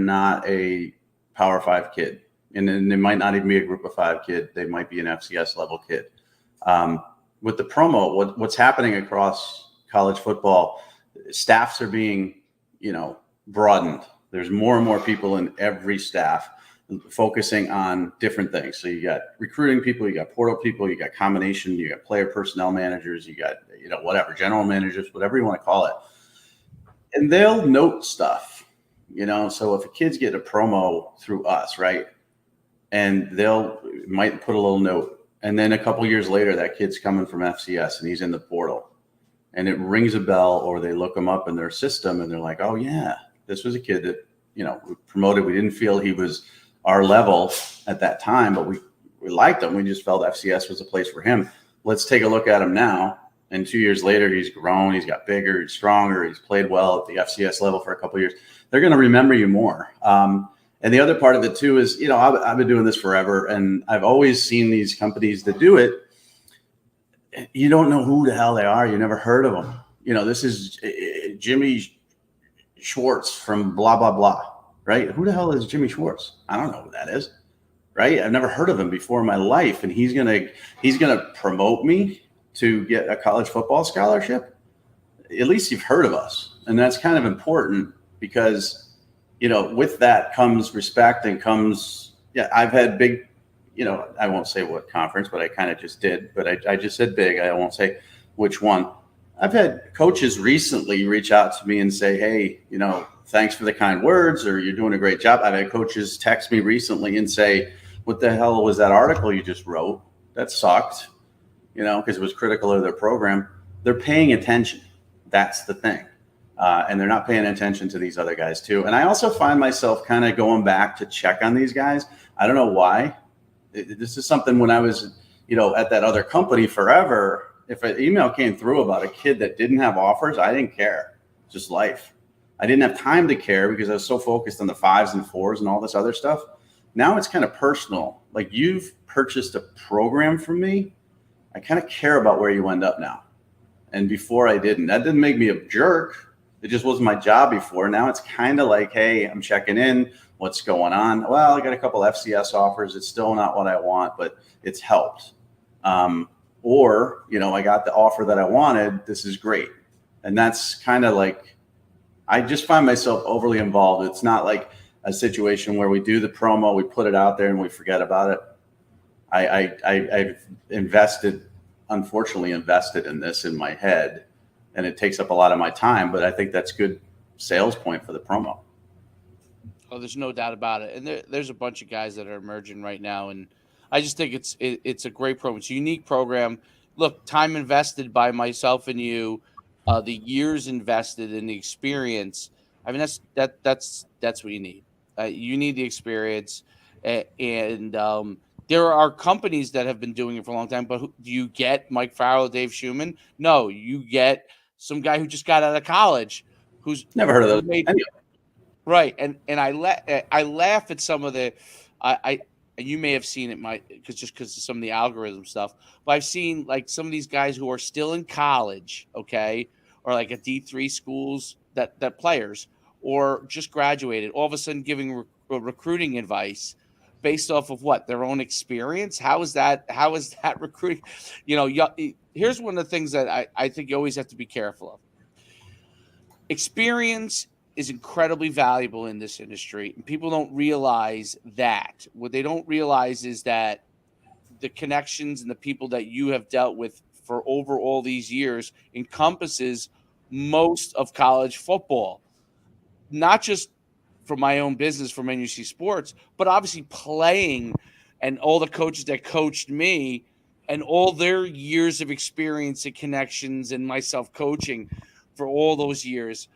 not a Power 5 kid. And then they might not even be a Group of 5 kid. They might be an FCS level kid. With the promo, what's happening across college football, staffs are being, broadened. There's more and more people in every staff focusing on different things. So you got recruiting people, you got portal people, you got combination, you got player personnel managers, you got, whatever, general managers, whatever you want to call it. And they'll note stuff, so if a kid's getting a promo through us, right? And might put a little note. And then a couple years later, that kid's coming from FCS and he's in the portal and it rings a bell, or they look him up in their system and they're like, oh yeah, this was a kid that, we promoted. We didn't feel he was our level at that time, but we liked him. We just felt FCS was a place for him. Let's take a look at him now. And 2 years later, he's grown, he's got bigger, he's stronger, he's played well at the FCS level for a couple of years. They're going to remember you more. And the other part of it too is, I've been doing this forever, and I've always seen these companies that do it. You don't know who the hell they are. You never heard of them. This is Jimmy Schwartz from blah, blah, blah, right? Who the hell is Jimmy Schwartz? I don't know who that is, right? I've never heard of him before in my life. And he's going to promote me to get a college football scholarship. At least you've heard of us. And that's kind of important because, with that comes respect and comes, I've had big, I won't say what conference, but I kind of just did, but I just said big. I won't say which one. I've had coaches recently reach out to me and say, hey, thanks for the kind words, or you're doing a great job. I've had coaches text me recently and say, what the hell was that article you just wrote? That sucked, because it was critical of their program. They're paying attention. That's the thing. And they're not paying attention to these other guys too. And I also find myself kind of going back to check on these guys. I don't know why. This is something when I was, at that other company forever, if an email came through about a kid that didn't have offers, I didn't care. Just life. I didn't have time to care because I was so focused on the 5s and 4s and all this other stuff. Now it's kind of personal. Like, you've purchased a program from me. I kind of care about where you end up now. And before I didn't. That didn't make me a jerk. It just wasn't my job before. Now it's kind of like, hey, I'm checking in. What's going on? Well, I got a couple FCS offers. It's still not what I want, but it's helped. Or, I got the offer that I wanted. This is great. And that's kind of like, I just find myself overly involved. It's not like a situation where we do the promo, we put it out there and we forget about it. I've unfortunately invested in this in my head, and it takes up a lot of my time, but I think that's good sales point for the promo. Oh, there's no doubt about it. And there's a bunch of guys that are emerging right now, and I just think it's a great program. It's a unique program. Look, time invested by myself and you, the years invested in the experience. I mean, that's what you need. You need the experience, and there are companies that have been doing it for a long time. But do you get Mike Farrell, Dave Schumann? No, you get some guy who just got out of college, who's never heard of those. Right, and I laugh at some of the and you may have seen it, because of some of the algorithm stuff. But I've seen like some of these guys who are still in college, okay, or like at D3 schools that players, or just graduated, all of a sudden giving recruiting advice based off of what, their own experience. How is that recruiting? Here's one of the things that I think you always have to be careful of. Experience is incredibly valuable in this industry, and people don't realize that. What they don't realize is that the connections and the people that you have dealt with for over all these years encompasses most of college football, not just for my own business, from NUC Sports, but obviously playing, and all the coaches that coached me and all their years of experience and connections, and myself coaching for all those years.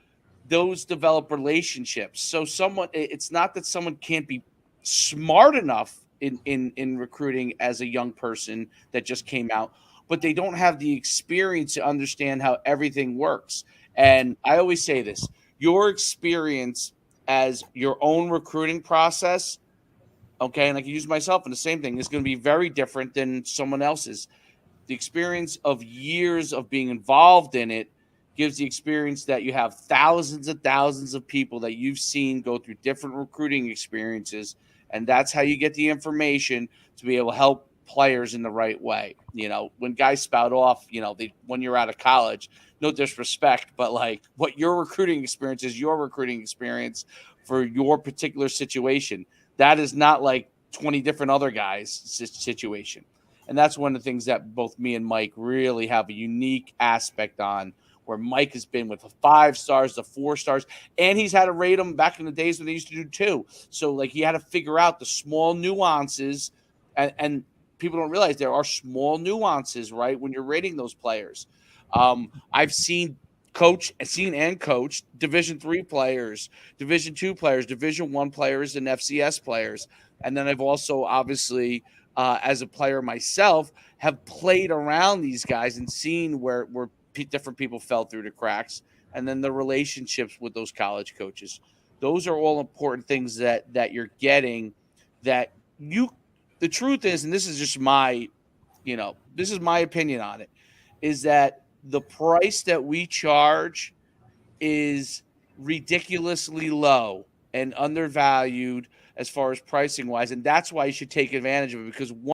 Those develop relationships. So it's not that someone can't be smart enough in recruiting as a young person that just came out, but they don't have the experience to understand how everything works. And I always say this, your experience as your own recruiting process, okay, and I can use myself in the same thing, is going to be very different than someone else's. The experience of years of being involved in it gives the experience that you have thousands and thousands of people that you've seen go through different recruiting experiences. And that's how you get the information to be able to help players in the right way. You know, when guys spout off, you know, when you're out of college, no disrespect, but like what your recruiting experience is, your recruiting experience for your particular situation. That is not like 20 different other guys' situation. And that's one of the things that both me and Mike really have a unique aspect on, where Mike has been with the 5 stars, the 4 stars, and he's had to rate them back in the days when they used to do 2. So like he had to figure out the small nuances, and people don't realize there are small nuances, right, when you're rating those players. I've seen coach Division III players, Division II players, Division I players, and FCS players. And then I've also obviously, as a player myself, have played around these guys and seen where different people fell through the cracks, and then the relationships with those college coaches. Those are all important things that you're getting. That you, the truth is, and this is just my, this is my opinion on it, is that the price that we charge is ridiculously low and undervalued as far as pricing wise, and that's why you should take advantage of it, because